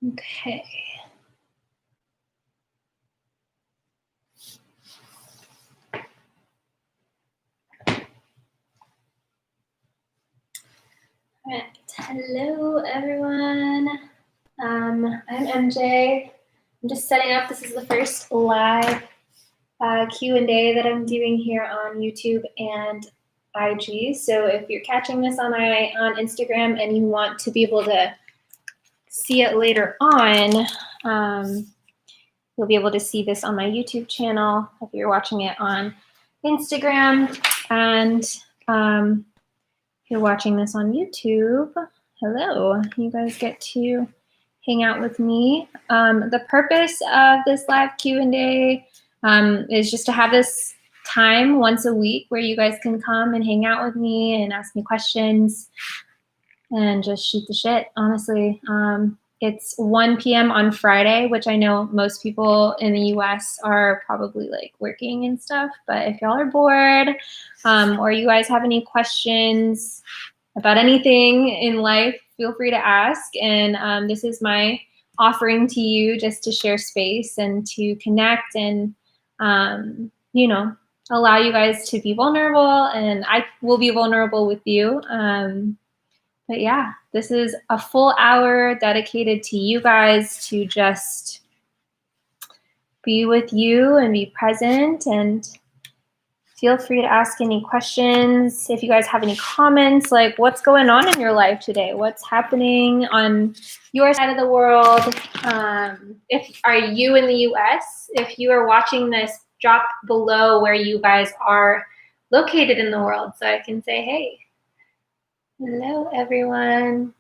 Okay. All right. Hello, everyone. I'm MJ. I'm just setting up. This is the first live Q&A that I'm doing here on YouTube and IG. So if you're catching this on Instagram and you want to be able to see it later on, you'll be able to see this on my YouTube channel if you're watching it on Instagram. And if you're watching this on YouTube, hello, you guys get to hang out with me. The purpose of this live Q&A is just to have this time once a week where you guys can come and hang out with me and ask me questions and just shoot the shit, honestly. It's 1 p.m. on Friday, which I know most people in the US are probably like working and stuff, but if y'all are bored or you guys have any questions about anything in life, feel free to ask. And this is my offering to you, just to share space and to connect and, you know, allow you guys to be vulnerable, and I will be vulnerable with you. But yeah, this is a full hour dedicated to you guys to just be with you and be present, and feel free to ask any questions. If you guys have any comments, like what's going on in your life today? What's happening on your side of the world? Are you in the US? If you are watching this, drop below where you guys are located in the world so I can say, hey. Hello, everyone.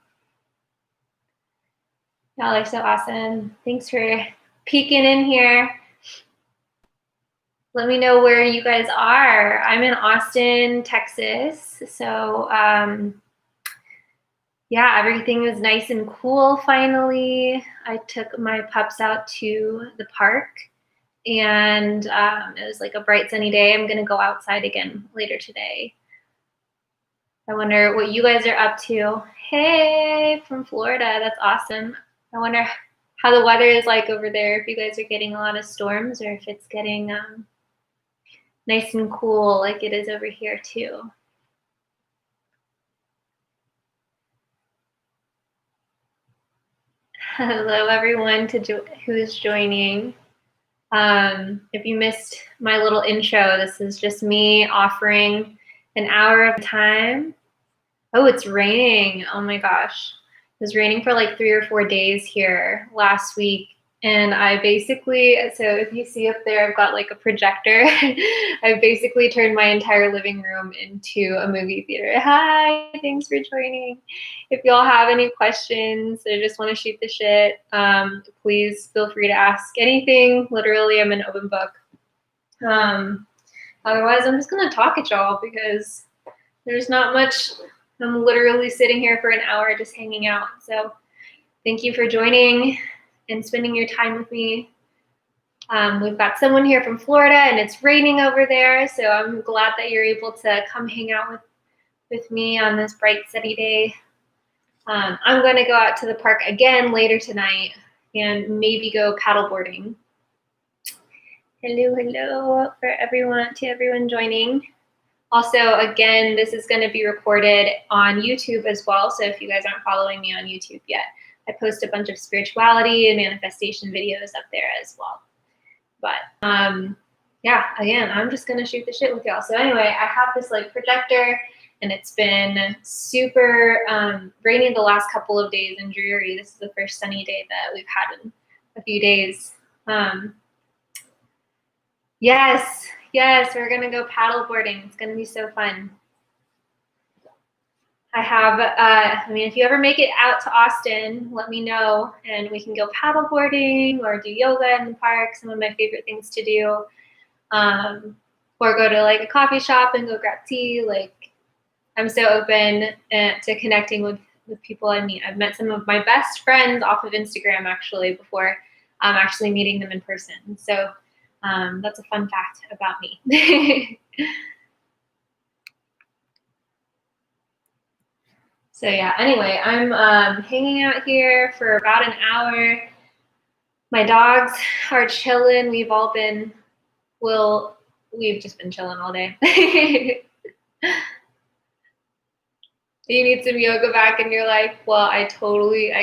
Y'all are so awesome. Thanks for peeking in here. Let me know where you guys are. I'm in Austin, Texas. So yeah, everything is nice and cool finally. I took my pups out to the park, and it was like a bright sunny day. I'm gonna go outside again later today. I wonder what you guys are up to. Hey, from Florida, that's awesome. I wonder how the weather is like over there, if you guys are getting a lot of storms or if it's getting nice and cool like it is over here too. Hello, everyone who is joining. If you missed my little intro, this is just me offering an hour of time. Oh, it's raining. Oh my gosh. It was raining for like 3 or 4 days here last week. And I basically, so if you see up there, I've got like a projector. I've basically turned my entire living room into a movie theater. Hi, thanks for joining. If y'all have any questions or just want to shoot the shit, please feel free to ask anything. Literally, I'm an open book. Otherwise, I'm just going to talk at y'all because there's not much. I'm literally sitting here for an hour just hanging out. So thank you for joining and spending your time with me. We've got someone here from Florida and it's raining over there. So I'm glad that you're able to come hang out with me on this bright, sunny day. I'm going to go out to the park again later tonight and maybe go paddleboarding. Hello to everyone joining. Also, again, this is going to be recorded on YouTube as well. So if you guys aren't following me on YouTube yet, I post a bunch of spirituality and manifestation videos up there as well. But yeah, again, I'm just going to shoot the shit with y'all. So anyway, I have this like projector, and it's been super rainy the last couple of days and dreary. This is the first sunny day that we've had in a few days. Yes, we're gonna go paddleboarding. It's gonna be so fun. I have, if you ever make it out to Austin, let me know and we can go paddleboarding or do yoga in the park, some of my favorite things to do. Or go to like a coffee shop and go grab tea. Like, I'm so open to connecting with people I meet. I've met some of my best friends off of Instagram actually before actually meeting them in person. So that's a fun fact about me. So So yeah, anyway, I'm hanging out here for about an hour. My dogs are chilling. We've just been chilling all day. You need some yoga back in your life? Well, I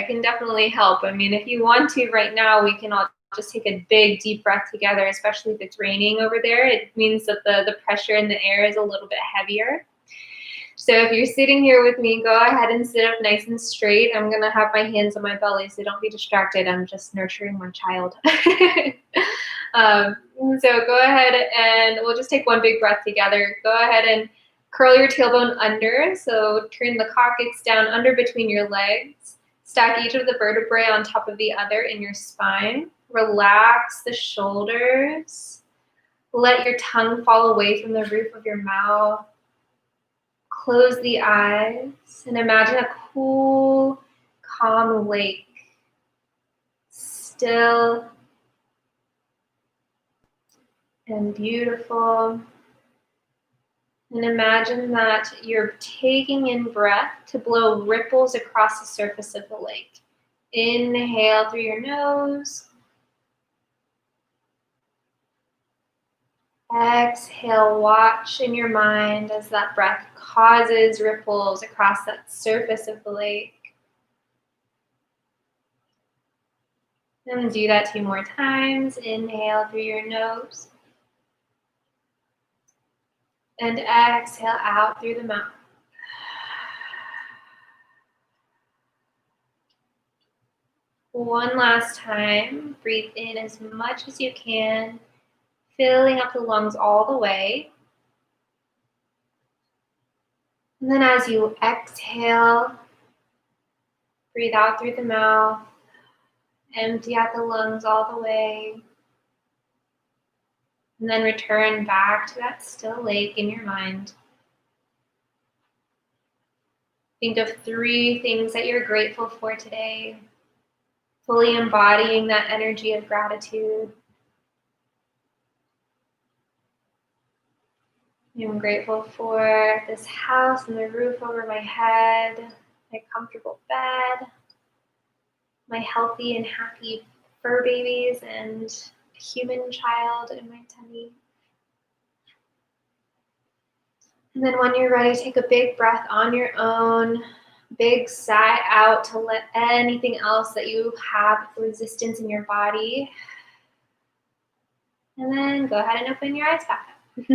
can definitely help. I mean, if you want to right now, we can all just take a big deep breath together, especially if it's raining over there. It means that the pressure in the air is a little bit heavier. So if you're sitting here with me, go ahead and sit up nice and straight. I'm gonna have my hands on my belly, so don't be distracted. I'm just nurturing my child. So go ahead and we'll just take one big breath together. Go ahead and curl your tailbone under. So turn the coccyx down under between your legs. Stack each of the vertebrae on top of the other in your spine. Relax the shoulders. Let your tongue fall away from the roof of your mouth. Close the eyes and imagine a cool, calm lake. Still and beautiful. And imagine that you're taking in breath to blow ripples across the surface of the lake. Inhale through your nose. Exhale, watch in your mind as that breath causes ripples across that surface of the lake. And do that 2 more times. Inhale through your nose. And exhale out through the mouth. One last time. Breathe in as much as you can, filling up the lungs all the way. And then as you exhale, breathe out through the mouth. Empty out the lungs all the way. And then return back to that still lake in your mind. Think of 3 things that you're grateful for today. Fully embodying that energy of gratitude. I'm grateful for this house and the roof over my head, my comfortable bed, my healthy and happy fur babies, and a human child in my tummy. And then when you're ready, take a big breath on your own. Big sigh out to let anything else that you have resistance in your body. And then go ahead and open your eyes back up.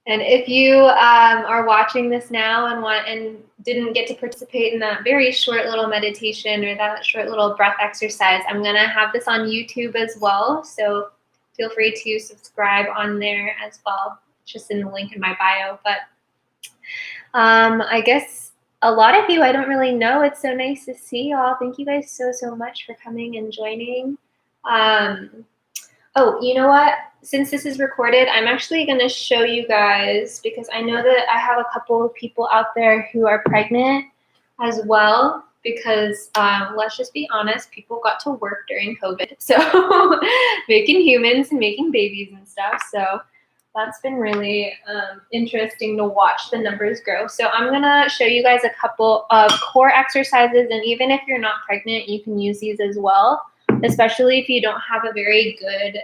And if you are watching this now and didn't get to participate in that very short little meditation or that short little breath exercise, I'm gonna have this on YouTube as well. So feel free to subscribe on there as well. It's just in the link in my bio. But I guess a lot of you I don't really know. It's so nice to see y'all. Thank you guys so much for coming and joining. Oh, you know what? Since this is recorded, I'm actually going to show you guys, because I know that I have a couple of people out there who are pregnant as well, because let's just be honest, people got to work during COVID. So making humans and making babies and stuff. So that's been really interesting to watch the numbers grow. So I'm going to show you guys a couple of core exercises. And even if you're not pregnant, you can use these as well, especially if you don't have a very good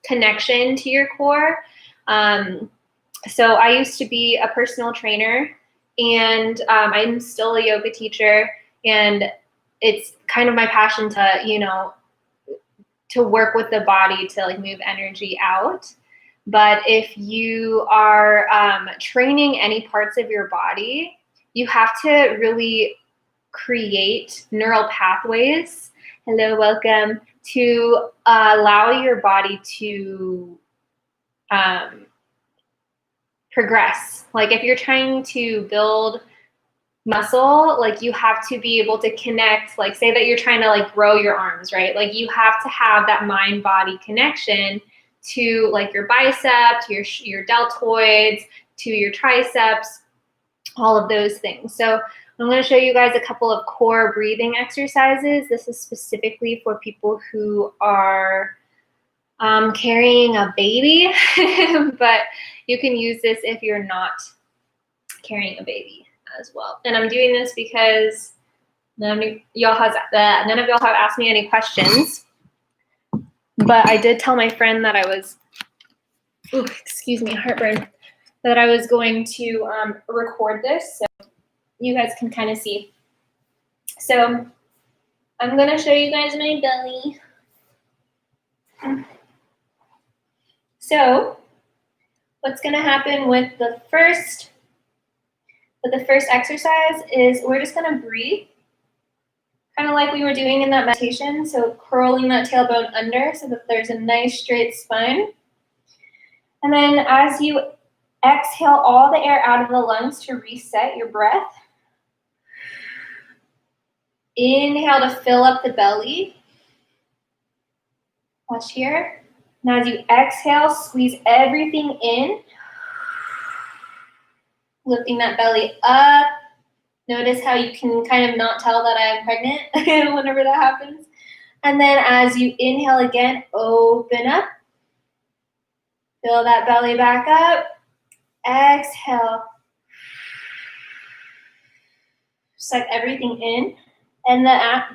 connection to your core. So I used to be a personal trainer, and I'm still a yoga teacher, and it's kind of my passion to, to work with the body to like move energy out. But if you are training any parts of your body, you have to really create neural pathways. Hello, welcome, to allow your body to progress. Like if you're trying to build muscle, like you have to be able to connect, like say that you're trying to like grow your arms, right? Like you have to have that mind-body connection to like your bicep, to your deltoids, to your triceps, all of those things. So I'm going to show you guys a couple of core breathing exercises. This is specifically for people who are carrying a baby, but you can use this if you're not carrying a baby as well. And I'm doing this because none of y'all have asked me any questions, but I did tell my friend that I was, excuse me, heartburn, that I was going to record this so you guys can kind of see. So I'm going to show you guys my belly. So what's going to happen with the first exercise is we're just going to breathe, kind of like we were doing in that meditation. So curling that tailbone under so that there's a nice straight spine. And then as you exhale all the air out of the lungs to reset your breath, inhale to fill up the belly. Watch here. Now as you exhale, squeeze everything in, lifting that belly up. Notice how you can kind of not tell that I'm pregnant whenever that happens. And then as you inhale again, open up. Fill that belly back up. Exhale. Suck everything in. And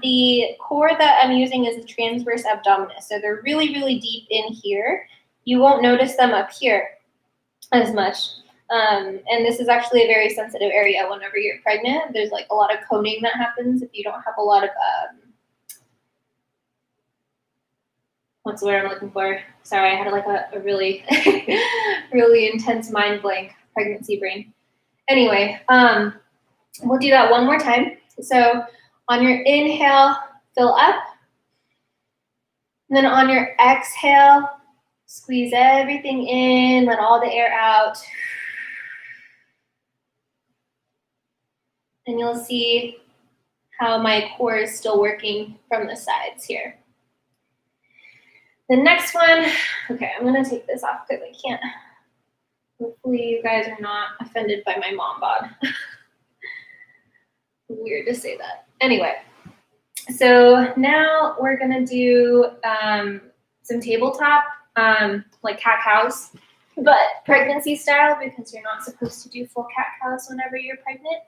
the core that I'm using is the transverse abdominis. So they're really, really deep in here. You won't notice them up here as much. And this is actually a very sensitive area whenever you're pregnant. There's like a lot of coning that happens if you don't have a lot of, what's the word I'm looking for? Sorry, I had like a really, really intense mind blank, pregnancy brain. Anyway, we'll do that one more time. So on your inhale, fill up. And then on your exhale, squeeze everything in, let all the air out. And you'll see how my core is still working from the sides here. The next one, okay, I'm gonna take this off because I can't. Hopefully you guys are not offended by my mom bod. Weird to say that. Anyway, so now we're gonna do some tabletop, like cat-cows, but pregnancy style because you're not supposed to do full cat-cows whenever you're pregnant.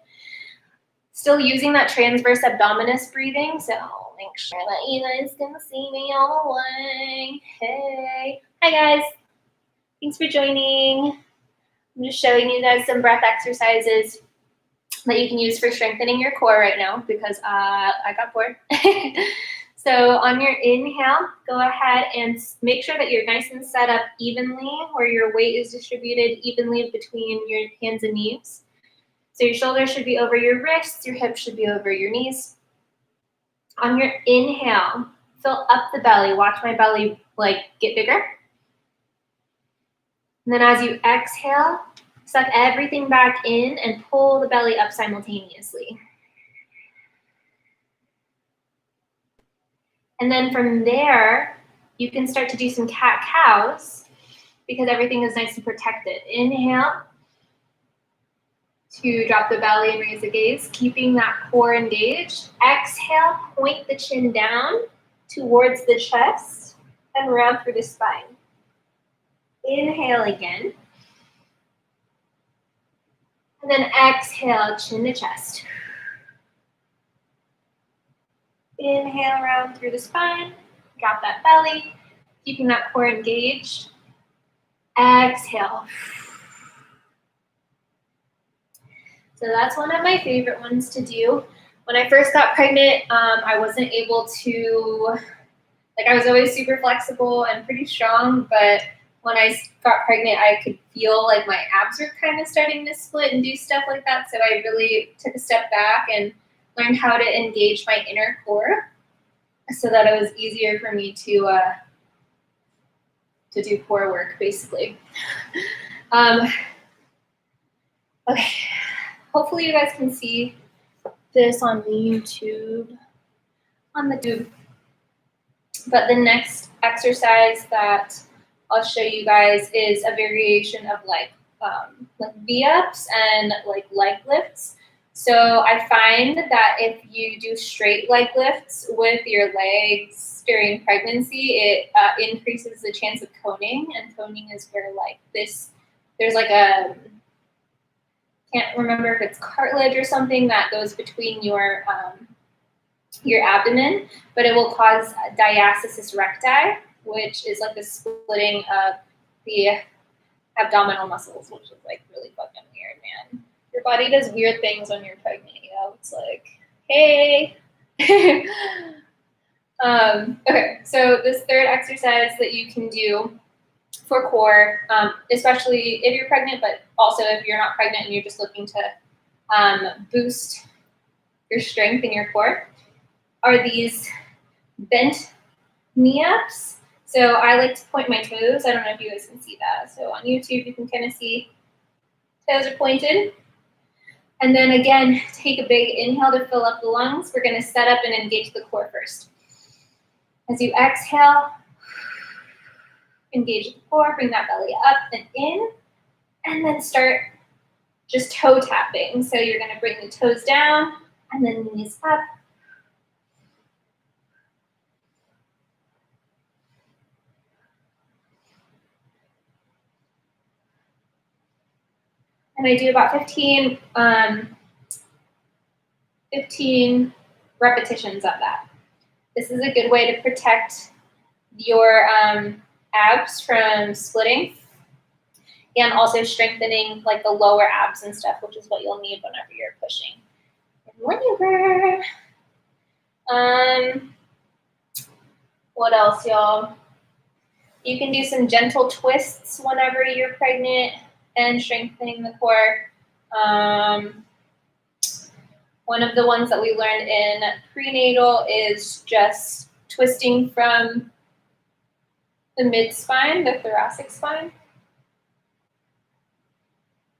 Still using that transverse abdominis breathing, so I'll make sure that you guys can see me all the way. Hey. Hi guys. Thanks for joining. I'm just showing you guys some breath exercises that you can use for strengthening your core right now because I got bored. So on your inhale, go ahead and make sure that you're nice and set up evenly where your weight is distributed evenly between your hands and knees. So your shoulders should be over your wrists, your hips should be over your knees. On your inhale, fill up the belly. Watch my belly get bigger. And then as you exhale, suck everything back in and pull the belly up simultaneously. And then from there, you can start to do some cat-cows because everything is nice and protected. Inhale to drop the belly and raise the gaze, keeping that core engaged. Exhale, point the chin down towards the chest and round through the spine. Inhale again. And then exhale, chin to chest. Inhale, round through the spine. Drop that belly, keeping that core engaged. Exhale. So that's one of my favorite ones to do. When I first got pregnant, I wasn't able to, I was always super flexible and pretty strong, but when I got pregnant, I could feel like my abs were kind of starting to split and do stuff like that. So I really took a step back and learned how to engage my inner core so that it was easier for me to do core work, basically. Okay. Hopefully you guys can see this on the YouTube, But the next exercise that I'll show you guys is a variation of V-ups and leg lifts. So I find that if you do straight leg lifts with your legs during pregnancy, it increases the chance of coning, and coning is where like this, there's like a, can't remember if it's cartilage or something that goes between your abdomen, but it will cause diastasis recti, which is like the splitting of the abdominal muscles, which is like really fucking weird, man. Your body does weird things when you're pregnant, you know? It's like, hey. Okay, so this third exercise that you can do for core, especially if you're pregnant, but also if you're not pregnant and you're just looking to boost your strength in your core, are these bent knee-ups. So I like to point my toes. I don't know if you guys can see that. So on YouTube, you can kind of see toes are pointed. And then again, take a big inhale to fill up the lungs. We're going to set up and engage the core first. As you exhale, engage the core, bring that belly up and in, and then start just toe tapping. So you're going to bring the toes down and then knees up. And I do about 15 repetitions of that. This is a good way to protect your abs from splitting and also strengthening like the lower abs and stuff, which is what you'll need whenever you're pushing. And whenever. What else, y'all? You can do some gentle twists whenever you're pregnant and strengthening the core. One of the ones that we learned in prenatal is just twisting from the mid-spine, the thoracic spine,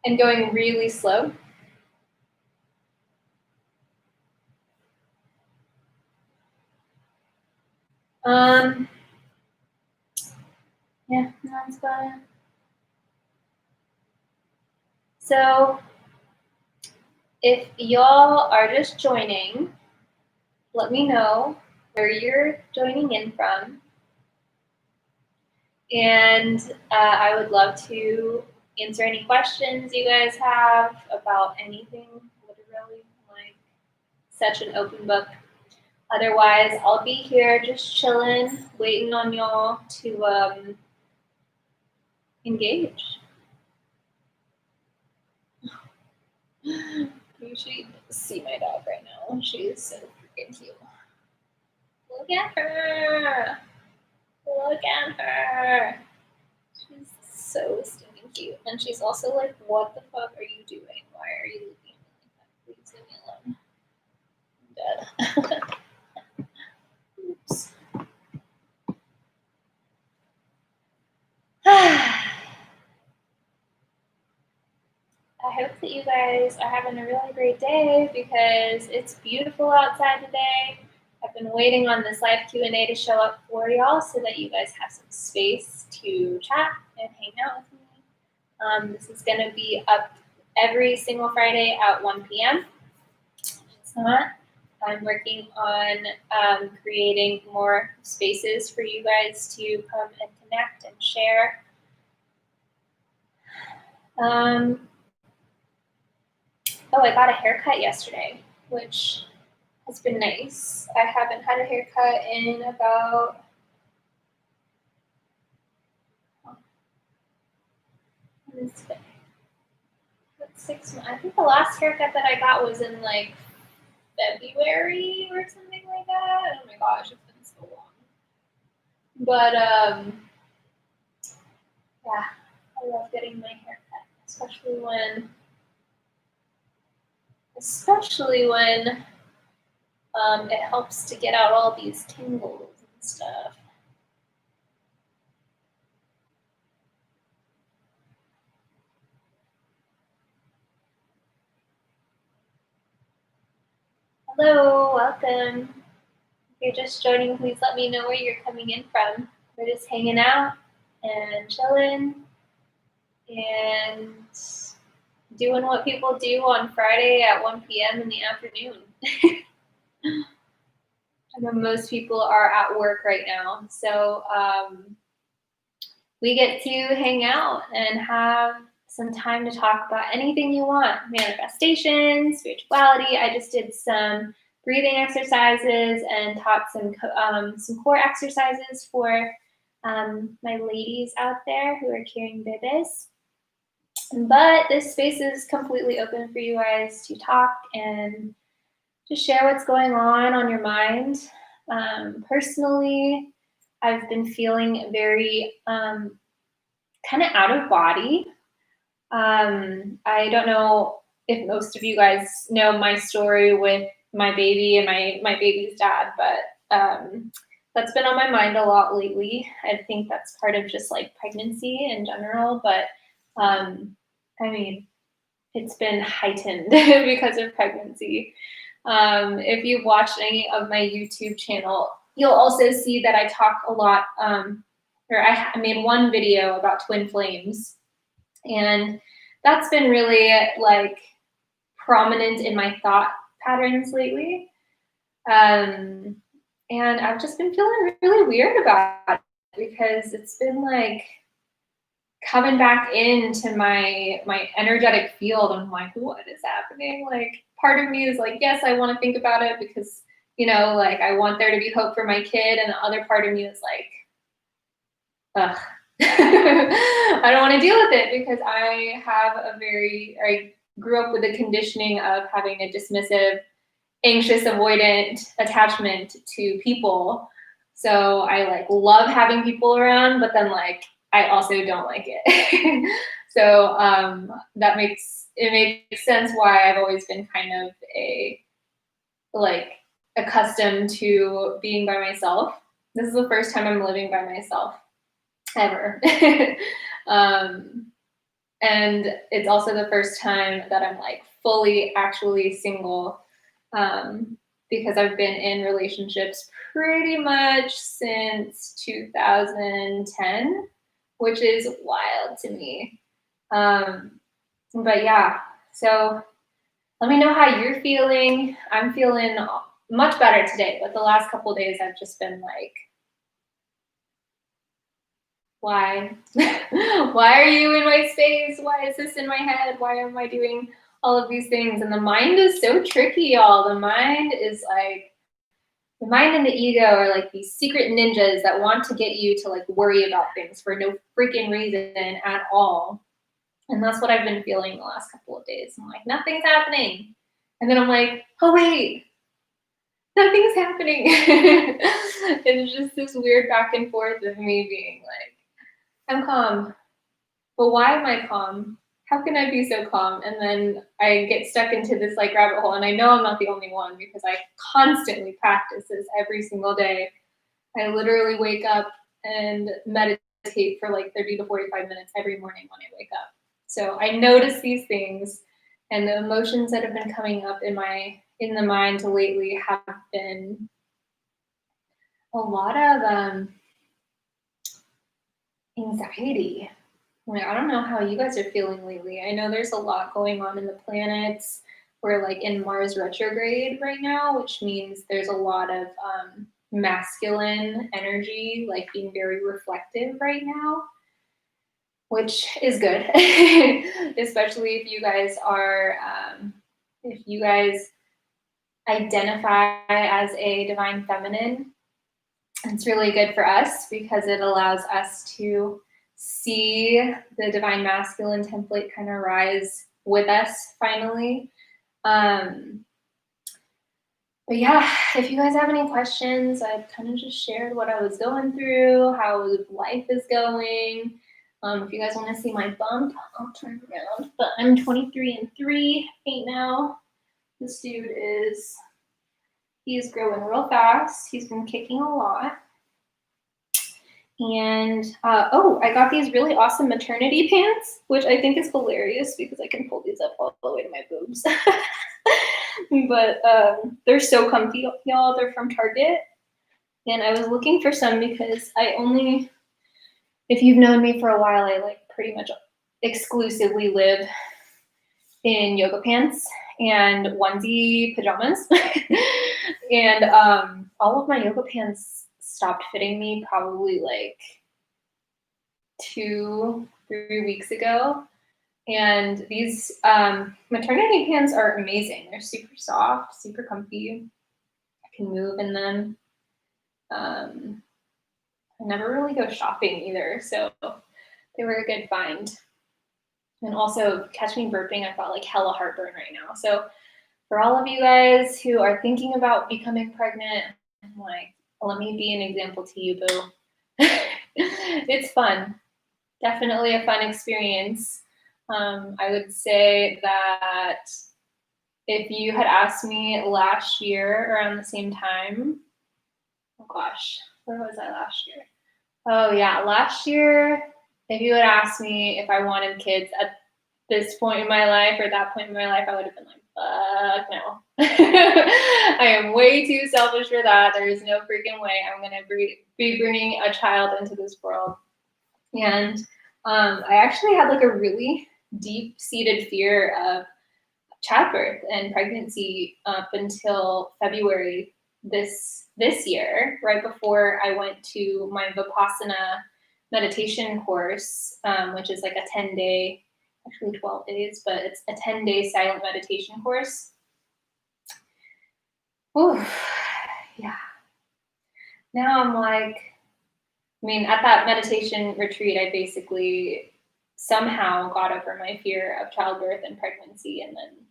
and going really slow. Yeah, that's about it. So if y'all are just joining, let me know where you're joining in from. And I would love to answer any questions you guys have about anything, literally, like such an open book. Otherwise, I'll be here just chilling, waiting on y'all to engage. You should see my dog right now. She is so freaking cute. Look at her. Look at her. She's so stinking cute. And she's also like, what the fuck are you doing? Why are you looking at me like that? Please leave me alone. I'm dead. Oops. I hope that you guys are having a really great day because it's beautiful outside today. I've been waiting on this live Q&A to show up for y'all so that you guys have some space to chat and hang out with me. This is going to be up every single Friday at 1 p.m. It's not. I'm working on creating more spaces for you guys to come and connect and share. Oh, I got a haircut yesterday, which has been nice. I haven't had a haircut in about what is it? 6 months. I think the last haircut that I got was in like February or something like that. Oh my gosh, it's been so long. But yeah, I love getting my haircut, especially when it helps to get out all these tingles and stuff. Hello, welcome. If you're just joining, please let me know where you're coming in from. We're just hanging out and chilling and doing what people do on Friday at 1 p.m. in the afternoon. I know most people are at work right now, so we get to hang out and have some time to talk about anything you want. Manifestation, spirituality. I just did some breathing exercises and taught some core exercises for my ladies out there who are carrying babies. But this space is completely open for you guys to talk and to share what's going on your mind. Personally, I've been feeling very kind of out of body. I don't know if most of you guys know my story with my baby and my baby's dad, but that's been on my mind a lot lately. I think that's part of just like pregnancy in general, but I mean, it's been heightened because of pregnancy. If you've watched any of my YouTube channel, you'll also see that I talk a lot, or I made one video about twin flames, and that's been really like prominent in my thought patterns lately. And I've just been feeling really weird about it because it's been like coming back into my energetic field. I'm like, what is happening? Like, part of me is like, yes, I want to think about it because, you know, like I want there to be hope for my kid. And the other part of me is like, ugh, I don't want to deal with it because I grew up with the conditioning of having a dismissive, anxious, avoidant attachment to people. So I like love having people around, but then like I also don't like it. So that makes sense why I've always been kind of accustomed to being by myself. This is the first time I'm living by myself ever. And it's also the first time that I'm like fully actually single, because I've been in relationships pretty much since 2010, which is wild to me. But yeah, so let me know how you're feeling. I'm feeling much better today, but the last couple of days I've just been like, why? Why are you in my space? Why is this in my head? Why am I doing all of these things? And the mind is so tricky, y'all. The mind is like, the mind and the ego are like these secret ninjas that want to get you to like worry about things for no freaking reason at all. And that's what I've been feeling the last couple of days. I'm like, nothing's happening. And then I'm like, oh wait, nothing's happening. It's just this weird back and forth of me being like, I'm calm. But why am I calm? How can I be so calm? And then I get stuck into this like rabbit hole. And I know I'm not the only one because I constantly practice this every single day. I literally wake up and meditate for like 30 to 45 minutes every morning when I wake up. So I notice these things, and the emotions that have been coming up in the mind lately have been a lot of anxiety. Like, I don't know how you guys are feeling lately. I know there's a lot going on in the planets. We're like in Mars retrograde right now, which means there's a lot of masculine energy, like being very reflective right now, which is good, especially if you guys identify as a divine feminine. It's really good for us because it allows us to see the divine masculine template kind of rise with us finally. But yeah, if you guys have any questions, I've kind of just shared what I was going through, how life is going. If you guys want to see my bump, I'll turn around. But I'm 23 and 3 right now. This dude he's growing real fast. He's been kicking a lot. And, I got these really awesome maternity pants, which I think is hilarious because I can pull these up all the way to my boobs. But they're so comfy, y'all. They're from Target. And I was looking for some because if you've known me for a while, I like pretty much exclusively live in yoga pants and onesie pajamas. And all of my yoga pants stopped fitting me probably like 2-3 weeks ago. And these maternity pants are amazing. They're super soft, super comfy. I can move in them. I never really go shopping either, so they were a good find. And also, catch me burping, I've got like hella heartburn right now. So for all of you guys who are thinking about becoming pregnant, I'm like, let me be an example to you, boo. It's fun. Definitely a fun experience. I would say that if you had asked me last year around the same time, oh gosh, where was I last year? Oh yeah, last year, if you had asked me if I wanted kids at this point in my life or that point in my life, I would have been like, fuck no. I am way too selfish for that. There is no freaking way I'm going to be bringing a child into this world. And I actually had like a really deep-seated fear of childbirth and pregnancy up until February this year, right before I went to my Vipassana meditation course, which is like a 10-day, actually 12 days, but it's a 10-day silent meditation course. Ooh, yeah. Now I'm like, I mean, at that meditation retreat, I basically somehow got over my fear of childbirth and pregnancy, and then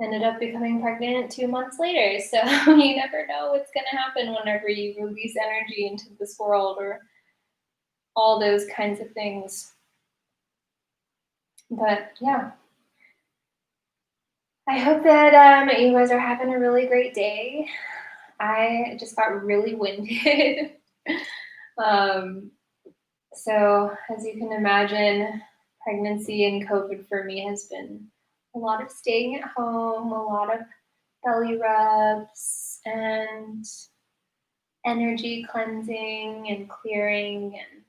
ended up becoming pregnant 2 months later. So you never know what's going to happen whenever you release energy into this world or all those kinds of things. But yeah, I hope that you guys are having a really great day. I just got really winded. So as you can imagine, pregnancy and COVID for me has been a lot of staying at home, a lot of belly rubs and energy cleansing and clearing and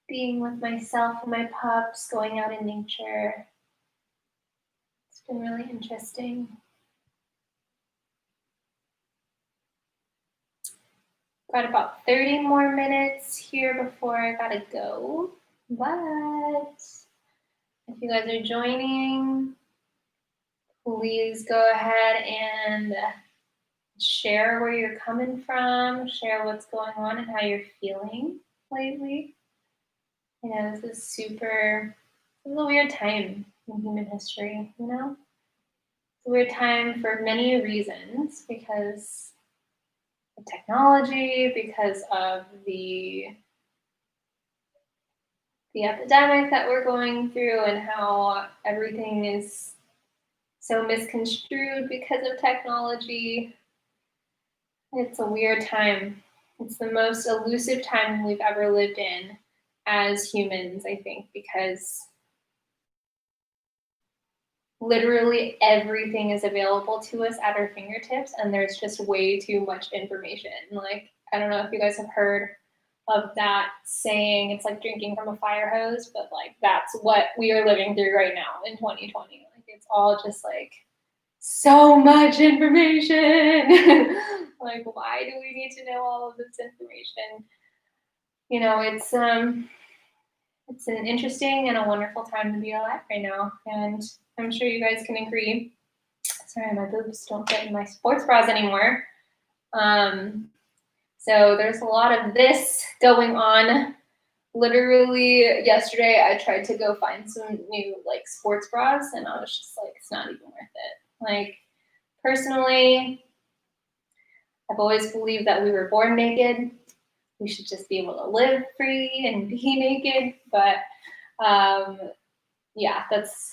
being with myself and my pups, going out in nature. It's been really interesting. Got about 30 more minutes here before I gotta go. But if you guys are joining, please go ahead and share where you're coming from, share what's going on and how you're feeling lately. You know, this is a weird time in human history, you know? It's a weird time for many reasons, because of technology, because of the epidemic that we're going through and how everything is so misconstrued because of technology. It's a weird time. It's the most elusive time we've ever lived in as humans, I think, because literally everything is available to us at our fingertips, and there's just way too much information. Like, I don't know if you guys have heard of that saying, it's like drinking from a fire hose, but like that's what we are living through right now in 2020. Like, it's all just like so much information. Like, why do we need to know all of this information? You know, it's an interesting and a wonderful time to be alive right now, and I'm sure you guys can agree. Sorry, my boobs don't fit in my sports bras anymore. So there's a lot of this going on. Literally yesterday, I tried to go find some new like sports bras, and I was just like, it's not even worth it. Like, personally, I've always believed that we were born naked. We should just be able to live free and be naked. But yeah, that's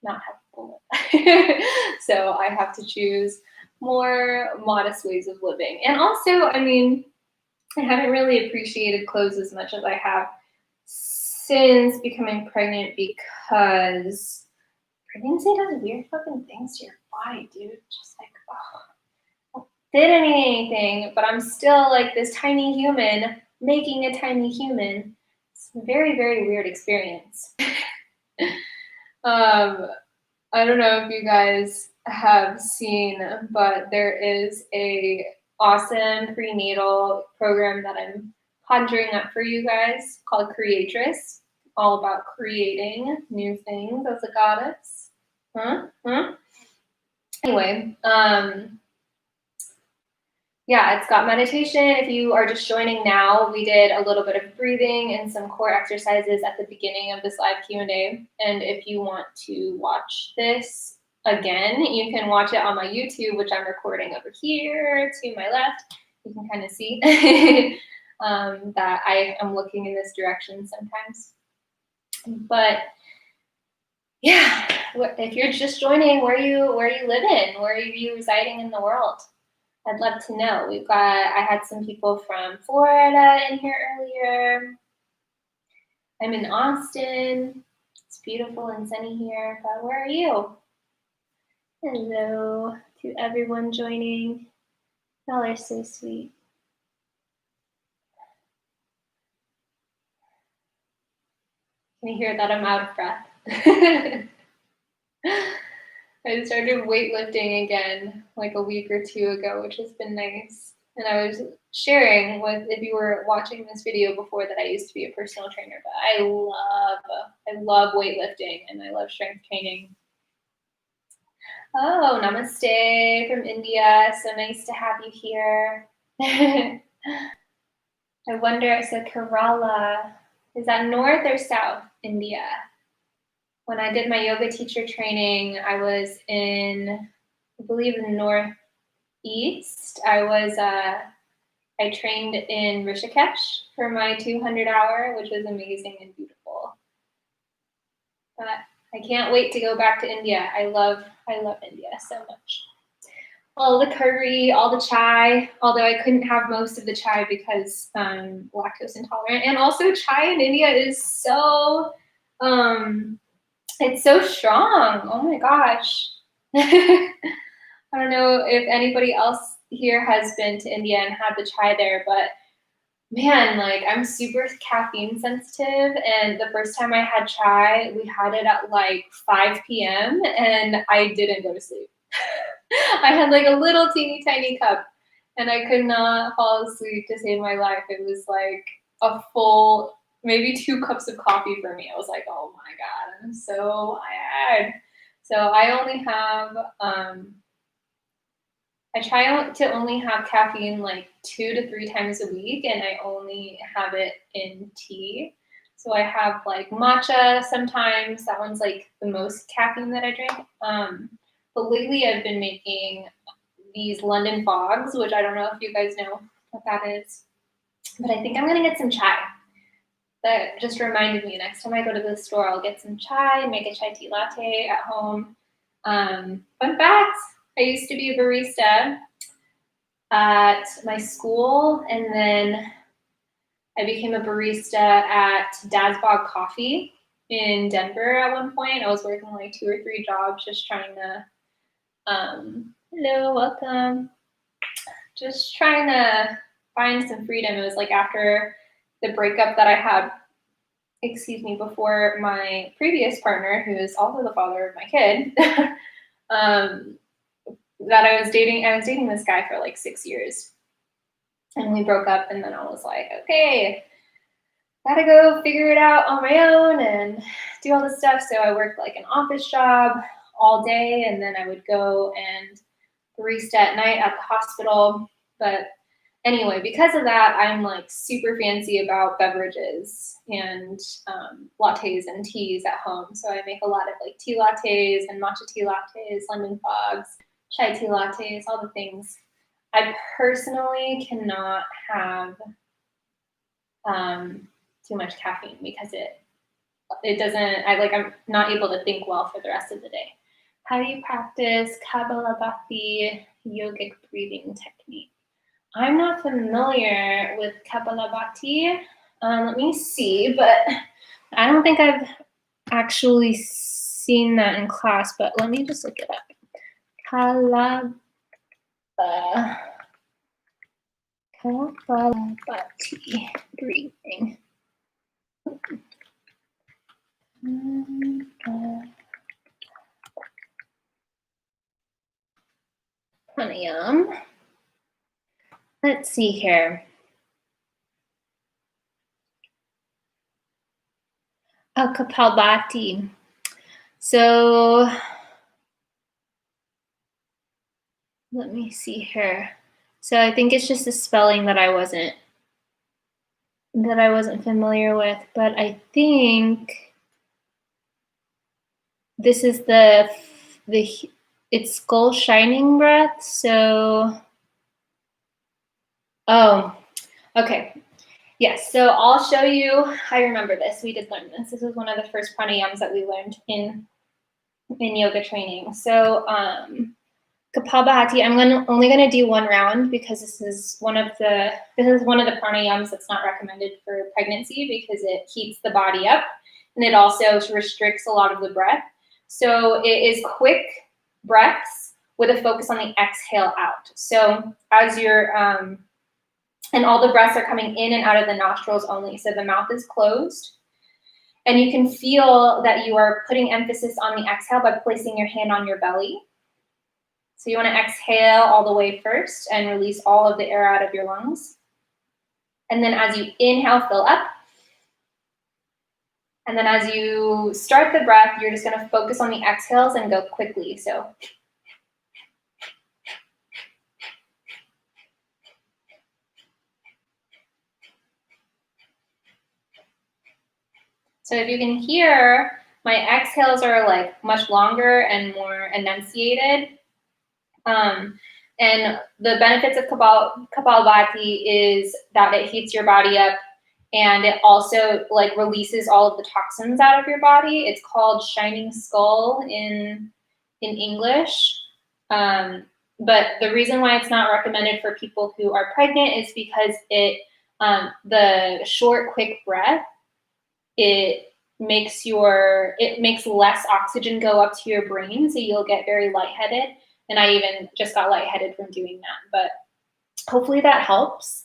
not how people live. So I have to choose more modest ways of living. And also, I mean, I haven't really appreciated clothes as much as I have since becoming pregnant, because pregnancy does weird fucking things to your body, dude. Just like, oh, fit anything, but I'm still like this tiny human making a tiny human. It's a very, very weird experience. I don't know if you guys have seen, but there is a awesome prenatal program that I'm conjuring up for you guys called Creatress, all about creating new things as a goddess. Anyway, yeah, it's got meditation. If you are just joining now, we did a little bit of breathing and some core exercises at the beginning of this live Q&A. And if you want to watch this again, you can watch it on my YouTube, which I'm recording over here to my left. You can kind of see that I am looking in this direction sometimes. But yeah, if you're just joining, where are you living? Where are you residing in the world? I'd love to know. I had some people from Florida in here earlier. I'm in Austin. It's beautiful and sunny here, but where are you? Hello to everyone joining. Y'all are so sweet. Can you hear that I'm out of breath? I started weightlifting again like a week or two ago, which has been nice. And I was sharing with, if you were watching this video before, that I used to be a personal trainer, but I love weightlifting and I love strength training. Oh, namaste from India. So nice to have you here. I wonder, so Kerala, is that north or south India? When I did my yoga teacher training, I was in, I believe, the northeast. I trained in Rishikesh for my 200-hour, which was amazing and beautiful. But I can't wait to go back to India. I love India so much. All the curry, all the chai, although I couldn't have most of the chai because I'm lactose intolerant. And also chai in India is so, it's so strong. Oh my gosh. I don't know if anybody else here has been to India and had the chai there, but man, like I'm super caffeine sensitive. And the first time I had chai, we had it at like 5 p.m. and I didn't go to sleep. I had like a little teeny tiny cup and I could not fall asleep to save my life. It was like a full, maybe 2 cups of coffee for me. I was like, oh my God, I'm so tired. So I only have, I try to only have caffeine like 2 to 3 times a week, and I only have it in tea. So I have like matcha sometimes. That one's like the most caffeine that I drink. But lately I've been making these London fogs, which I don't know if you guys know what that is. But I think I'm going to get some chai. That just reminded me, next time I go to the store, I'll get some chai, make a chai tea latte at home. Fun fact, I used to be a barista at my school, and then I became a barista at Dad's Bog Coffee in Denver at one point. I was working like 2 or 3 jobs just trying to, hello, welcome. Just trying to find some freedom. It was like after the breakup that I had, before my previous partner, who is also the father of my kid, that I was dating this guy for like 6 years. And we broke up, and then I was like, okay, gotta go figure it out on my own and do all this stuff. So I worked like an office job all day, and then I would go and barista at night at the hospital. But anyway, because of that, I'm like super fancy about beverages and lattes and teas at home. So I make a lot of like tea lattes and matcha tea lattes, lemon fogs, chai tea lattes, all the things. I personally cannot have too much caffeine because it doesn't, I'm not able to think well for the rest of the day. How do you practice Kapalabhati yogic breathing technique? I'm not familiar with Kapalabhati. Let me see, but I don't think I've actually seen that in class, but let me just look it up. Kapalabhati breathing. pranayam. Let's see here. Kapalbhati. So let me see here. So I think it's just a spelling that I wasn't familiar with, but I think this is it's skull shining breath. So, okay. Yes, so I'll show you. I remember this. We did learn this. This was one of the first pranayams that we learned in yoga training. So, Kapalbhati, I'm only gonna do one round because this is one of the pranayams that's not recommended for pregnancy because it heats the body up and it also restricts a lot of the breath. So it is quick breaths with a focus on the exhale out. So as you're and all the breaths are coming in and out of the nostrils only. So the mouth is closed. And you can feel that you are putting emphasis on the exhale by placing your hand on your belly. So you want to exhale all the way first and release all of the air out of your lungs. And then as you inhale, fill up. And then as you start the breath, you're just going to focus on the exhales and go quickly. So if you can hear, my exhales are like much longer and more enunciated. And the benefits of Kapalbhati is that it heats your body up and it also like releases all of the toxins out of your body. It's called shining skull in English. But the reason why it's not recommended for people who are pregnant is because the short, quick breath, it makes less oxygen go up to your brain, so you'll get very lightheaded. And I even just got lightheaded from doing that, but hopefully that helps.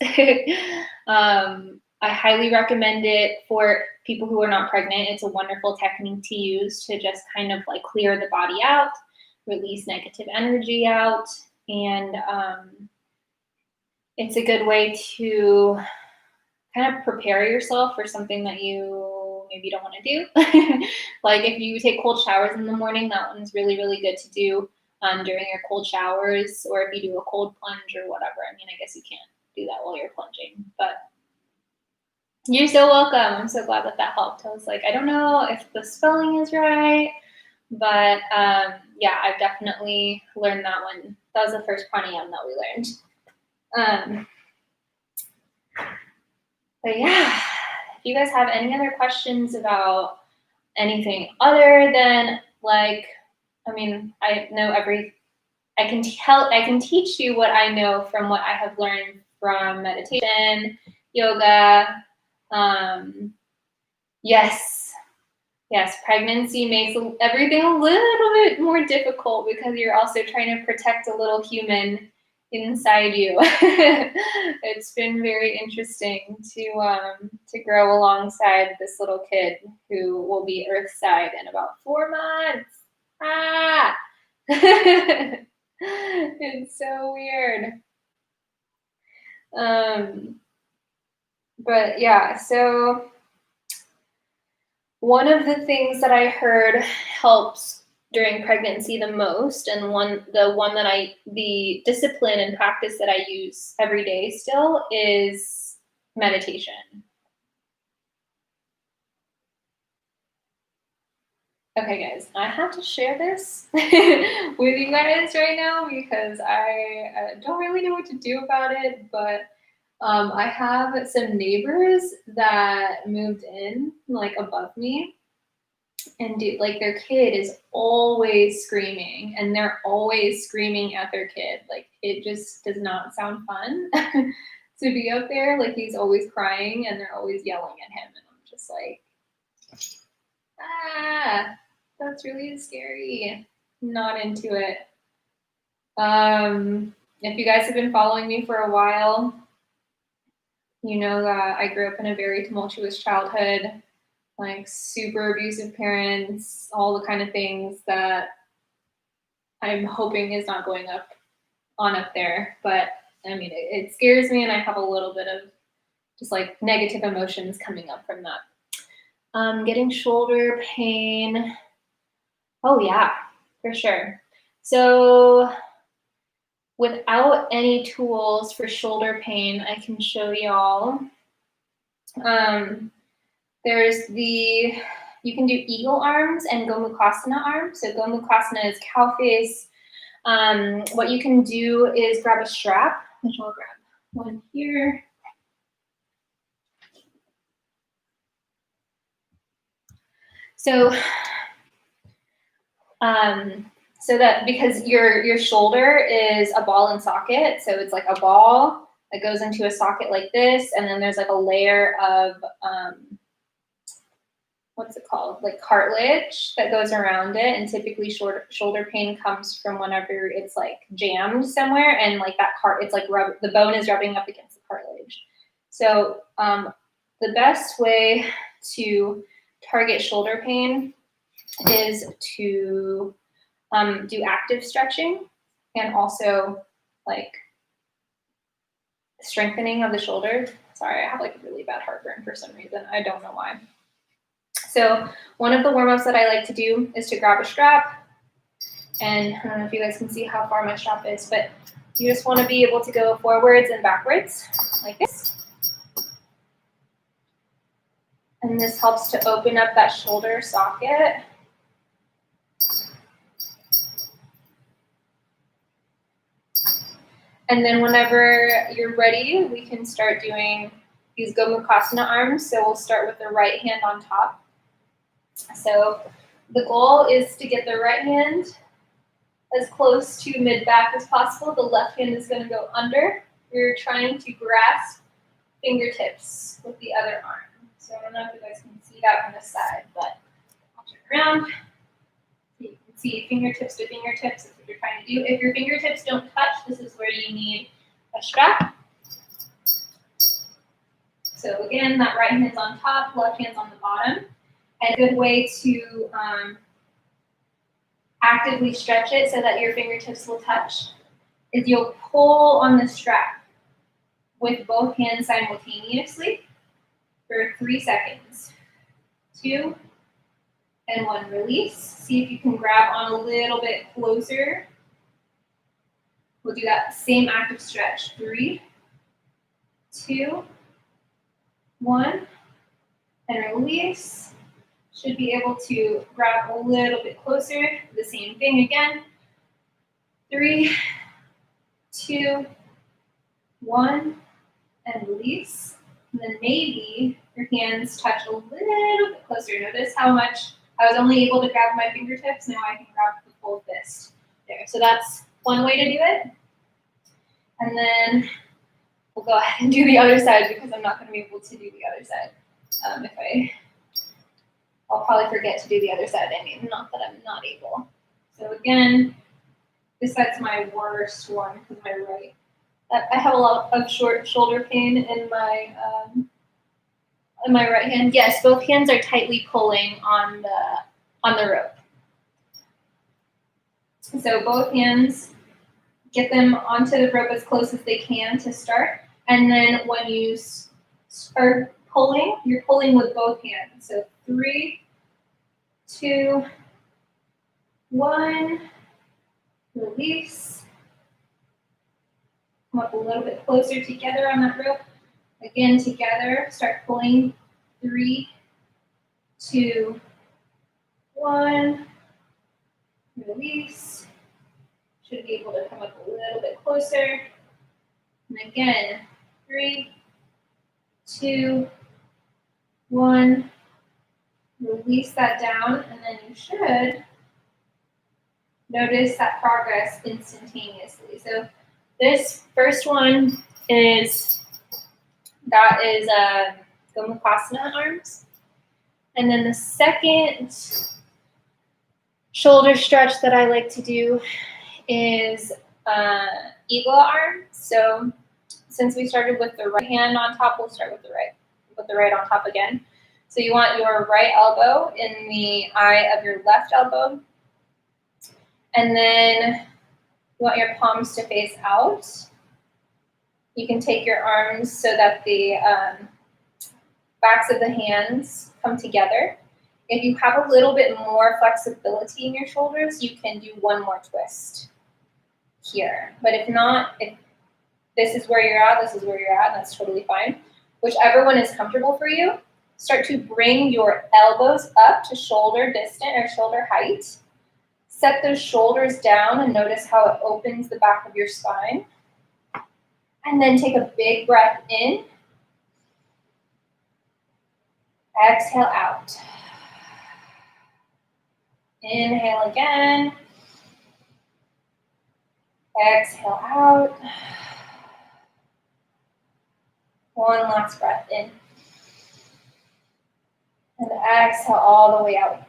I highly recommend it for people who are not pregnant. It's a wonderful technique to use to just kind of like clear the body out, release negative energy out, and it's a good way to kind of prepare yourself for something that you maybe don't want to do. Like if you take cold showers in the morning, that one's really, really good to do during your cold showers, or if you do a cold plunge or whatever. I mean, I guess you can't do that while you're plunging, but you're so welcome. I'm so glad that helped. I was like, I don't know if the spelling is right, but yeah, I've definitely learned that one. That was the first pranayam that we learned. But yeah, if you guys have any other questions about anything other than like, I mean, I know I can teach you what I know from what I have learned from meditation, yoga. Yes, pregnancy makes everything a little bit more difficult because you're also trying to protect a little human inside you. It's been very interesting to grow alongside this little kid who will be Earthside in about 4 months. It's so weird. But yeah, so one of the things that I heard helps during pregnancy the most, and the discipline and practice that I use every day still is meditation. Okay, guys, I have to share this with you guys right now because I don't really know what to do about it, but I have some neighbors that moved in like above me, and like their kid is always screaming, and they're always screaming at their kid. Like it just does not sound fun to be up there. Like he's always crying and they're always yelling at him, and I'm just like, that's really scary. Not into it. If you guys have been following me for a while, you know that I grew up in a very tumultuous childhood, like super abusive parents, all the kind of things that I'm hoping is not going up on up there, but I mean, it scares me, and I have a little bit of just like negative emotions coming up from that. Getting shoulder pain. Oh yeah, for sure. So without any tools for shoulder pain, I can show y'all. You can do eagle arms and Gomukhasana arms. So Gomukhasana is cow face. What you can do is grab a strap, which I'll grab one here. So, that because your shoulder is a ball and socket, so it's like a ball that goes into a socket like this, and then there's like a layer of what's it called, like cartilage that goes around it, and typically shoulder pain comes from whenever it's like jammed somewhere, and like that it's like the bone is rubbing up against the cartilage. So the best way to target shoulder pain is to do active stretching and also like strengthening of the shoulder. Sorry, I have like really bad heartburn for some reason. I don't know why. So one of the warm-ups that I like to do is to grab a strap, and I don't know if you guys can see how far my strap is, but you just want to be able to go forwards and backwards like this. And this helps to open up that shoulder socket. And then whenever you're ready, we can start doing these Gomukhasana arms. So we'll start with the right hand on top. So the goal is to get the right hand as close to mid-back as possible. The left hand is going to go under. You're trying to grasp fingertips with the other arm. So I don't know if you guys can see that from the side, but I'll turn around. You can see fingertips to fingertips. That's what you're trying to do. If your fingertips don't touch, this is where you need a strap. So again, that right hand's on top, left hand's on the bottom. And a good way to actively stretch it so that your fingertips will touch is you'll pull on the strap with both hands simultaneously for 3 seconds. 2 and 1, release. See if you can grab on a little bit closer. We'll do that same active stretch. 3, 2, 1, and release. Should be able to grab a little bit closer. The same thing again. 3, 2, 1, and release. And then maybe your hands touch a little bit closer. Notice how much I was only able to grab my fingertips. Now I can grab the full fist there. So that's one way to do it. And then we'll go ahead and do the other side because I'm not going to be able to do the other side. I'll probably forget to do the other side. I mean, not that I'm not able. So again, this side's my worst one because my right. I have a lot of shoulder pain in my right hand. Yes, both hands are tightly pulling on the rope. So both hands, get them onto the rope as close as they can to start. And then when you are pulling, you're pulling with both hands. So 3, 2, 1, release. Come up a little bit closer together on that rope. Again, together, start pulling. 3, 2, 1, release. Should be able to come up a little bit closer. And again, 3, 2, 1, release that down, and then you should notice that progress instantaneously. So this first one is Gomukhasana arms. And then the second shoulder stretch that I like to do is eagle arm. So since we started with the right hand on top, we'll start with the right on top again. So you want your right elbow in the eye of your left elbow. And then You want your palms to face out. You can take your arms so that the backs of the hands come together. If you have a little bit more flexibility in your shoulders, you can do one more twist here. But if not, if this is where you're at, this is where you're at, that's totally fine. Whichever one is comfortable for you, start to bring your elbows up to shoulder distance or shoulder height. Set those shoulders down and notice how it opens the back of your spine. And then take a big breath in. Exhale out. Inhale again. Exhale out. One last breath in. And exhale all the way out.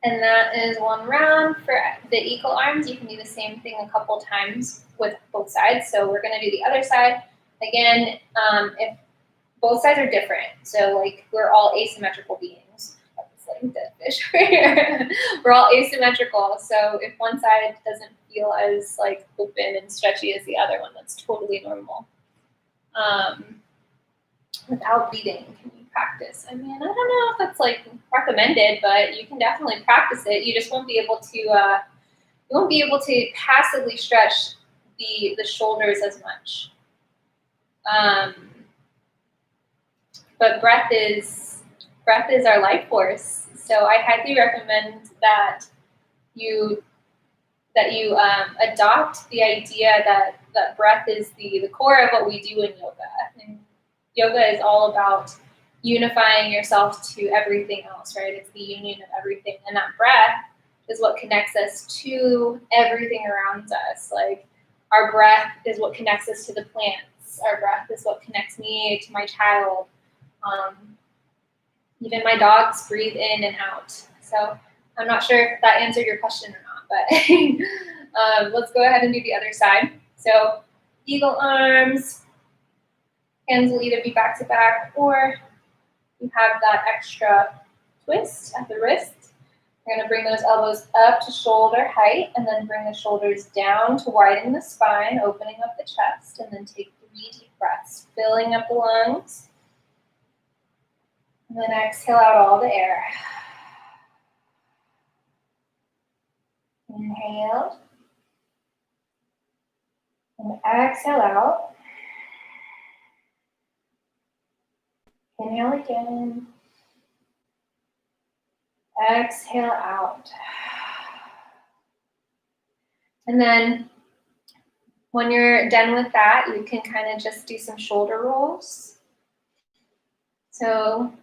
And that is one round. For the eagle arms, you can do the same thing a couple times with both sides. So we're going to do the other side. Again, if both sides are different, so like we're all asymmetrical beings. It's like dead fish right here. We're all asymmetrical. So if one side doesn't feel as like open and stretchy as the other one, that's totally normal. Without beating, can you practice? I mean, I don't know if that's like recommended, but you can definitely practice it. You just won't be able to passively stretch the shoulders as much. But breath is our life force. So I highly recommend that you adopt the idea that breath is the core of what we do in yoga. And yoga is all about unifying yourself to everything else, right? It's the union of everything. And that breath is what connects us to everything around us. Like our breath is what connects us to the plants. Our breath is what connects me to my child. Even my dogs breathe in and out. So I'm not sure if that answered your question or not, but let's go ahead and do the other side. So eagle arms. Hands will either be back to back or you have that extra twist at the wrist. You're going to bring those elbows up to shoulder height and then bring the shoulders down to widen the spine, opening up the chest, and then take 3 deep breaths, filling up the lungs. And then exhale out all the air. Inhale. And exhale out. Inhale again. Exhale out. And then when you're done with that, you can kind of just do some shoulder rolls. So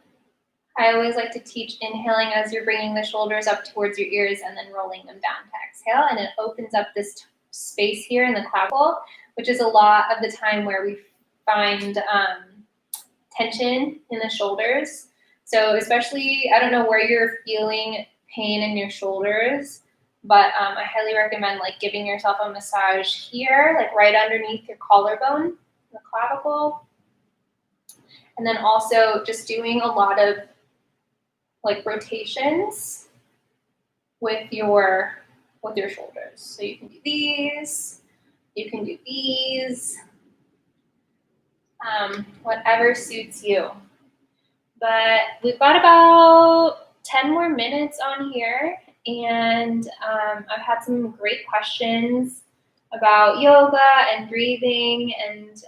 I always like to teach inhaling as you're bringing the shoulders up towards your ears and then rolling them down to exhale. And it opens up this space here in the clavicle, which is a lot of the time where we find tension in the shoulders. So especially, I don't know where you're feeling pain in your shoulders, but I highly recommend like giving yourself a massage here, like right underneath your collarbone, the clavicle. And then also just doing a lot of like rotations with your shoulders. So you can do these, you can do these, whatever suits you. But we've got about 10 more minutes on here, and I've had some great questions about yoga and breathing and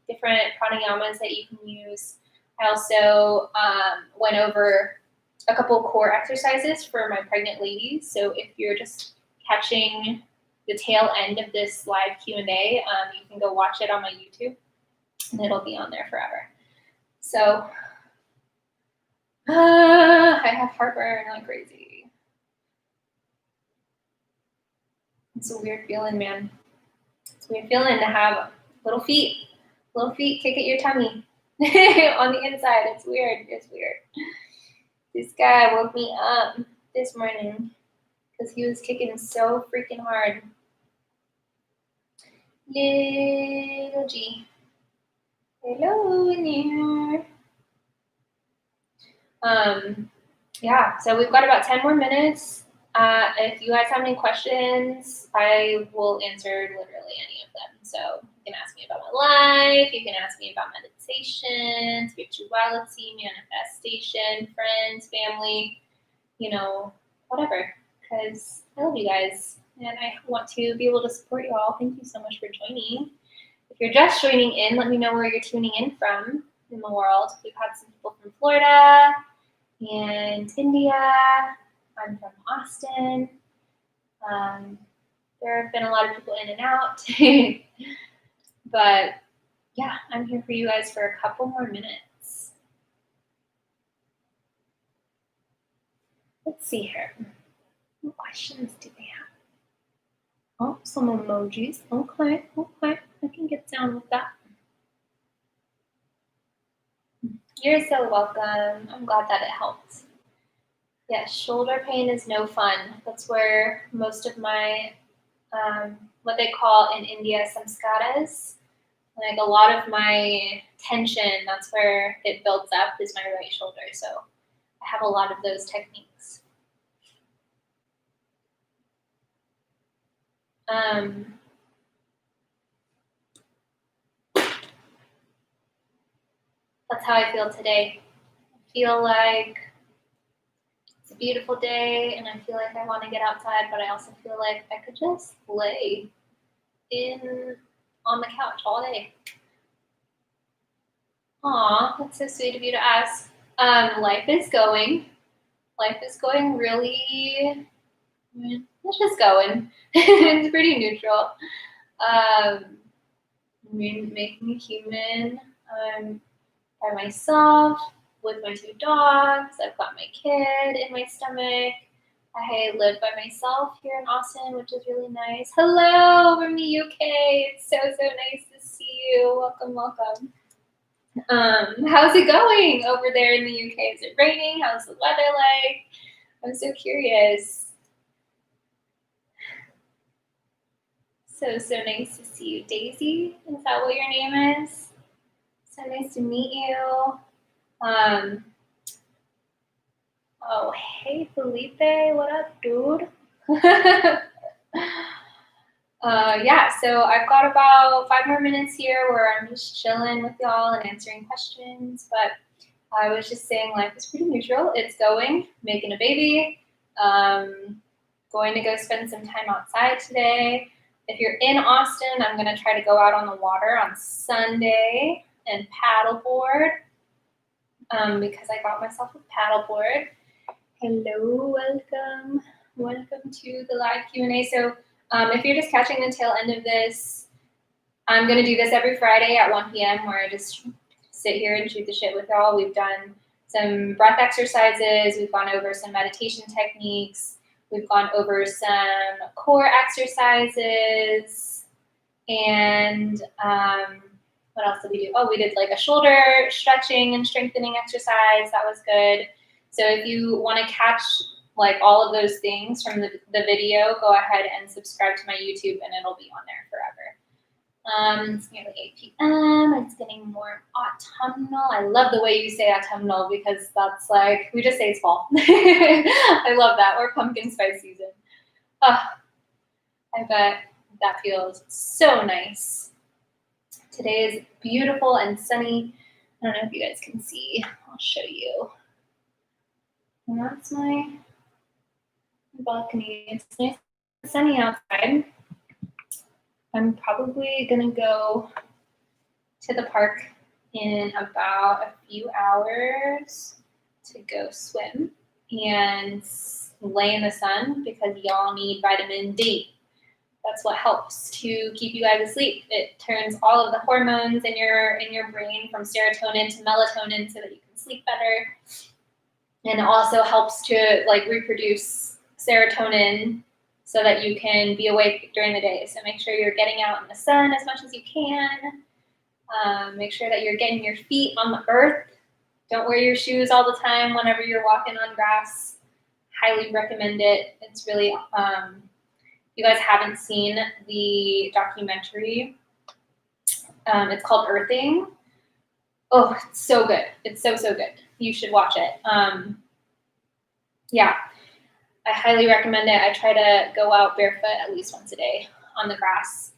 different pranayamas that you can use. I also went over a couple core exercises for my pregnant ladies. So if you're just catching the tail end of this live Q&A, you can go watch it on my YouTube, and it'll be on there forever. So I have heartburn like crazy. It's a weird feeling, man. It's a weird feeling to have little feet kick at your tummy on the inside. It's weird. This guy woke me up this morning because he was kicking so freaking hard. Little G. Hello in here. Yeah, so we've got about 10 more minutes. If you guys have any questions, I will answer literally any of them. So you can ask me about my life, you can ask me about meditation, spirituality, manifestation, friends, family, whatever. Because I love you guys and I want to be able to support you all. Thank you so much for joining. If you're just joining in, let me know where you're tuning in from in the world. We've had some people from Florida and India. I'm from Austin. There have been a lot of people in and out. But yeah, I'm here for you guys for a couple more minutes. Let's see here. What questions do they have? Oh, some emojis. Okay. I can get down with that. You're so welcome. I'm glad that it helped. Yes, shoulder pain is no fun. That's where most of my, what they call in India, samskaras, like a lot of my tension, that's where it builds up, is my right shoulder. So I have a lot of those techniques. That's how I feel today. I feel like it's a beautiful day and I feel like I want to get outside, but I also feel like I could just lay on the couch all day. Aw, that's so sweet of you to ask. Life is going really, it's just going. It's pretty neutral. Making me human. I'm by myself with my 2 dogs. I've got my kid in my stomach. I live by myself here in Austin, which is really nice. Hello from the UK. It's so nice to see you. Welcome. How's it going over there in the UK? Is it raining? How's the weather like? I'm so curious. So nice to see you. Daisy, is that what your name is? So nice to meet you. Oh, hey Felipe, what up, dude? Yeah, so I've got about 5 more minutes here where I'm just chilling with y'all and answering questions, but I was just saying life is pretty neutral. It's going, making a baby, going to go spend some time outside today. If you're in Austin, I'm going to try to go out on the water on Sunday and paddleboard because I got myself a paddleboard. Hello, welcome to the live Q&A. So if you're just catching the tail end of this, I'm going to do this every Friday at 1 p.m. where I just sit here and shoot the shit with y'all. We've done some breath exercises. We've gone over some meditation techniques. We've gone over some core exercises. And what else did we do? Oh, we did like a shoulder stretching and strengthening exercise. That was good. So if you want to catch like all of those things from the video, go ahead and subscribe to my YouTube and it'll be on there forever. It's nearly 8 p.m. It's getting more autumnal. I love the way you say autumnal because that's like, we just say it's fall. I love that. Or pumpkin spice season. Oh, I bet that feels so nice. Today is beautiful and sunny. I don't know if you guys can see. I'll show you. And that's my balcony. It's nice and sunny outside. I'm probably gonna go to the park in about a few hours to go swim and lay in the sun because y'all need vitamin D. That's what helps to keep you guys asleep. It turns all of the hormones in your brain from serotonin to melatonin so that you can sleep better. And it also helps to like reproduce serotonin so that you can be awake during the day. So make sure you're getting out in the sun as much as you can. Make sure that you're getting your feet on the earth. Don't wear your shoes all the time whenever you're walking on grass. Highly recommend it. It's really, you guys haven't seen the documentary. It's called Earthing. Oh, it's so good. It's so good. You should watch it. Yeah. I highly recommend it. I try to go out barefoot at least once a day on the grass.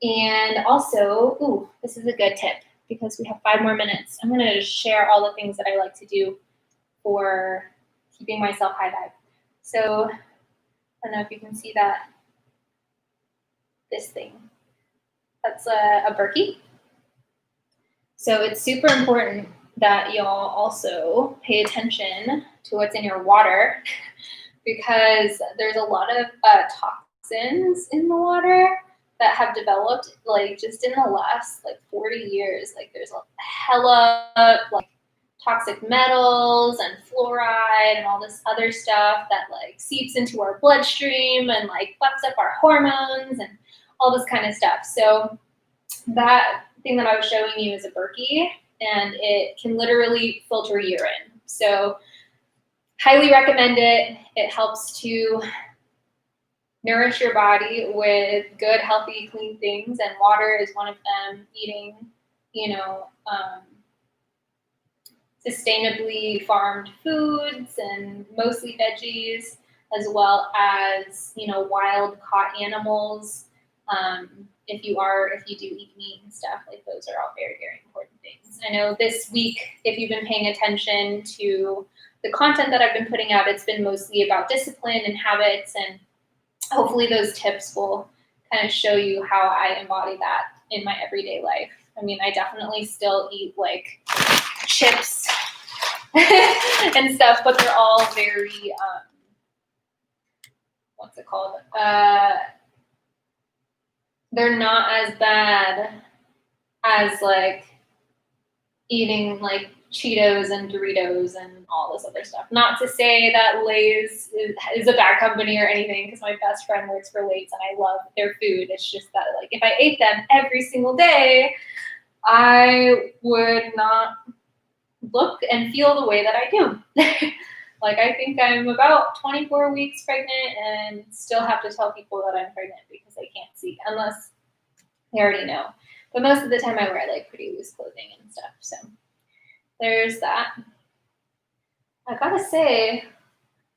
And also, this is a good tip because we have 5 more minutes. I'm going to share all the things that I like to do for keeping myself high vibe. So I don't know if you can see that, this thing. That's a Berkey. So it's super important that y'all also pay attention to what's in your water because there's a lot of toxins in the water that have developed like just in the last like 40 years. Like there's a hella like toxic metals and fluoride and all this other stuff that like seeps into our bloodstream and like fucks up our hormones and all this kind of stuff. So that thing that I was showing you is a Berkey, and it can literally filter urine. So highly recommend it. It helps to nourish your body with good, healthy, clean things, and water is one of them. Eating, sustainably farmed foods and mostly veggies, as well as, wild caught animals. If you do eat meat and stuff, like those are all very, very important things. I know this week, if you've been paying attention to the content that I've been putting out, it's been mostly about discipline and habits, and hopefully those tips will kind of show you how I embody that in my everyday life. I mean, I definitely still eat like chips and stuff, but they're all very, what's it called? They're not as bad as like eating like Cheetos and Doritos and all this other stuff. Not to say that Lay's is a bad company or anything, because my best friend works for Lay's and I love their food. It's just that like if I ate them every single day, I would not look and feel the way that I do. Like I think I'm about 24 weeks pregnant and still have to tell people that I'm pregnant because I can't see unless they already know. But most of the time I wear like pretty loose clothing and stuff. So there's that. I gotta say,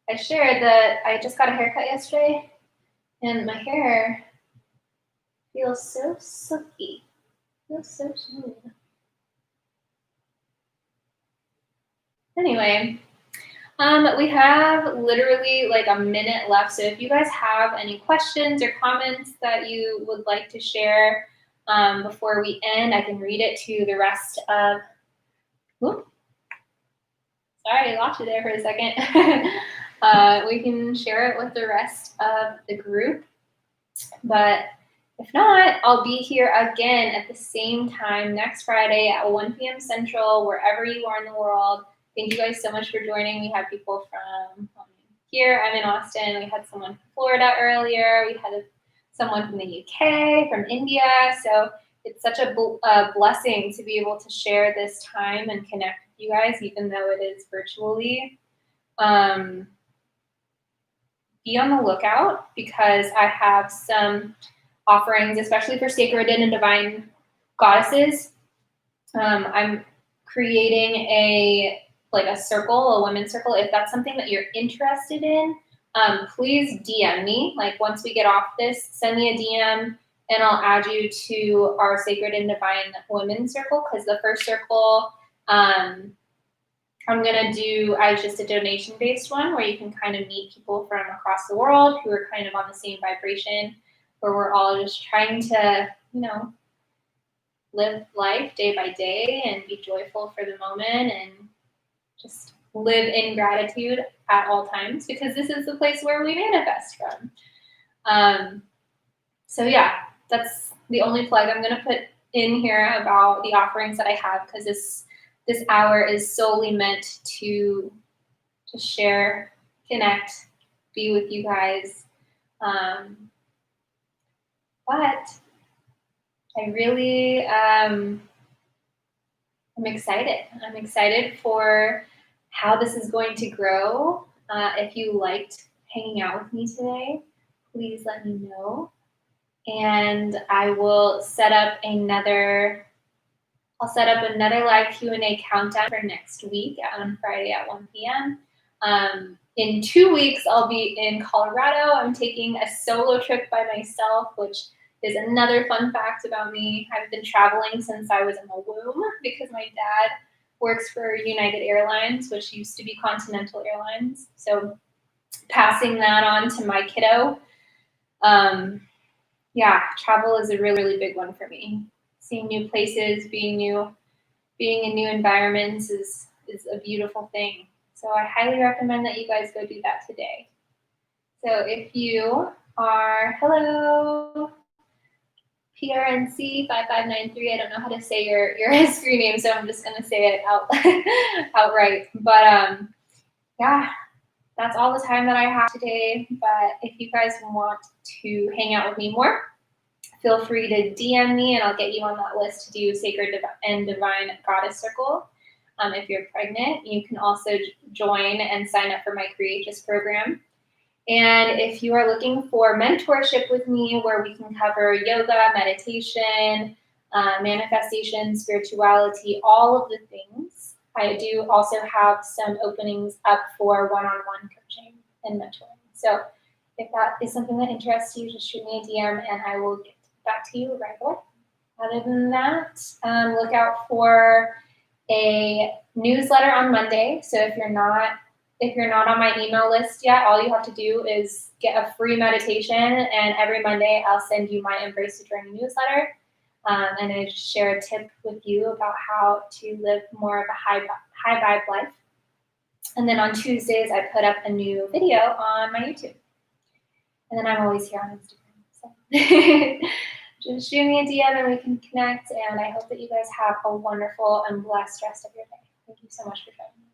I shared that I just got a haircut yesterday and my hair feels so silky. Feels so smooth. Anyway, we have literally like a minute left. So if you guys have any questions or comments that you would like to share before we end, I can read it to the rest of, sorry, I lost you there for a second. We can share it with the rest of the group. But if not, I'll be here again at the same time next Friday at 1 p.m. Central, wherever you are in the world. Thank you guys so much for joining. We had people from here. I'm in Austin. We had someone from Florida earlier. We had someone from the UK, from India. So it's such a blessing to be able to share this time and connect with you guys, even though it is virtually. Be on the lookout because I have some offerings, especially for sacred and divine goddesses. I'm creating a circle, a women's circle. If that's something that you're interested in, please DM me. Like once we get off this, send me a DM and I'll add you to our sacred and divine women's circle. Because the first circle, I'm gonna do as just a donation-based one where you can kind of meet people from across the world who are kind of on the same vibration, where we're all just trying to, live life day by day and be joyful for the moment and just live in gratitude at all times, because this is the place where we manifest from. So yeah, that's the only plug I'm going to put in here about the offerings that I have, because this hour is solely meant to share, connect, be with you guys. But I really I'm excited. I'm excited for how this is going to grow. If you liked hanging out with me today, please let me know. And I will set up another live Q&A countdown for next week on Friday at 1 p.m. in 2 weeks, I'll be in Colorado. I'm taking a solo trip by myself, which is another fun fact about me. I've been traveling since I was in the womb because my dad works for United Airlines, which used to be Continental Airlines. So passing that on to my kiddo. Yeah, travel is a really, really big one for me. Seeing new places, being in new environments is a beautiful thing. So I highly recommend that you guys go do that today. So if you are, hello, PRNC5593. I don't know how to say your screen name, so I'm just gonna say it outright. But yeah, that's all the time that I have today. But if you guys want to hang out with me more, feel free to DM me and I'll get you on that list to do Sacred and Divine Goddess Circle. If you're pregnant, you can also join and sign up for my Creatress program. And if you are looking for mentorship with me, where we can cover yoga, meditation, manifestation, spirituality, all of the things, I do also have some openings up for one-on-one coaching and mentoring. So if that is something that interests you, just shoot me a DM and I will get back to you right away. Other than that, look out for a newsletter on Monday. So if you're not on my email list yet, all you have to do is get a free meditation, and every Monday I'll send you my Embrace the Journey newsletter, and I just share a tip with you about how to live more of a high vibe life. And then on Tuesdays I put up a new video on my YouTube, and then I'm always here on Instagram. So just shoot me a DM and we can connect. And I hope that you guys have a wonderful and blessed rest of your day. Thank you so much for joining me.